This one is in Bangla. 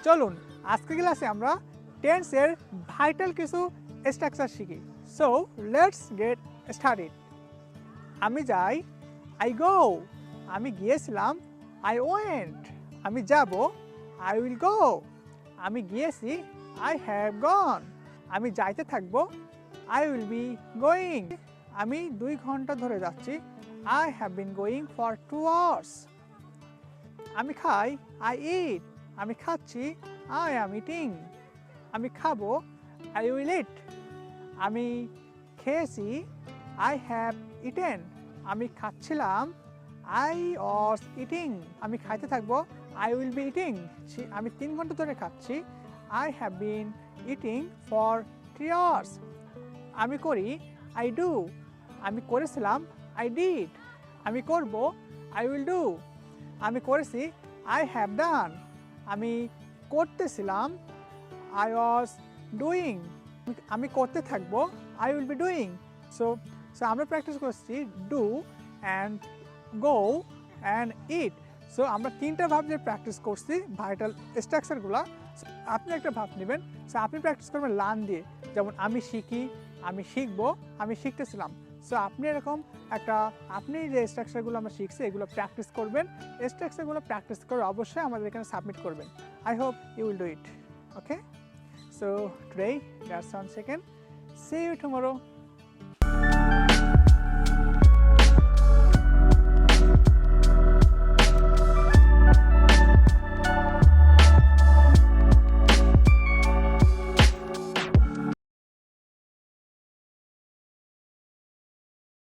চলুন আজকে ক্লাসে আমরা টেন্সের ভাইটাল কিছু স্ট্রাকচার শিখি। So let's get started. আমি যাই, আই গো। আমি গিয়েছিলাম, আই ওয়েন্ট। আমি যাব, আই উইল গো। আমি গিয়েছি, আই হ্যাভ গন। আমি যাইতে থাকবো, আই উইল বি গোয়িং। আমি 2 ঘন্টা ধরে যাচ্ছি, I have been going for 2 hours. আমি খাই, আই ইট। আমি খাচ্ছি, আই অ্যাম ইটিং। আমি খাবো, আই উইল ইট। আমি খেয়েছি, আই হ্যাভ ইটেন। আমি খাচ্ছিলাম, আই ওয়াজ ইটিং। আমি খাইতে থাকবো, আই উইল বি ইটিং। আমি 3 ঘন্টা ধরে খাচ্ছি, I have been eating for 3 hours. আমি করি, আই ডু। আমি করেছিলাম, আই ডিড। আমি করব, আই উইল ডু। আমি করেছি, আই হ্যাভ ডান। আমি করতেছিলাম, আই ওয়াজ ডুইং। আমি করতে থাকবো, I will be doing. So আমরা প্র্যাকটিস করছি do and go and it. So আমরা 3টা ভাব যে প্র্যাকটিস করছি ভাইটাল স্ট্রাকচারগুলো। আপনি একটা ভাব নেবেন। সো আপনি প্র্যাকটিস করবেন লার্ন দিয়ে, যেমন আমি শিখি, আমি শিখবো, আমি শিখতেছিলাম। সো আপনি এরকম একটা আপনি যে স্ট্রাকচারগুলো আমরা শিখছি এগুলো প্র্যাকটিস করবেন। স্ট্রাকচারগুলো প্র্যাকটিস করে অবশ্যই আমাদের এখানে সাবমিট করবেন। I hope you will do it. Okay, so today that's on second. See you tomorrow.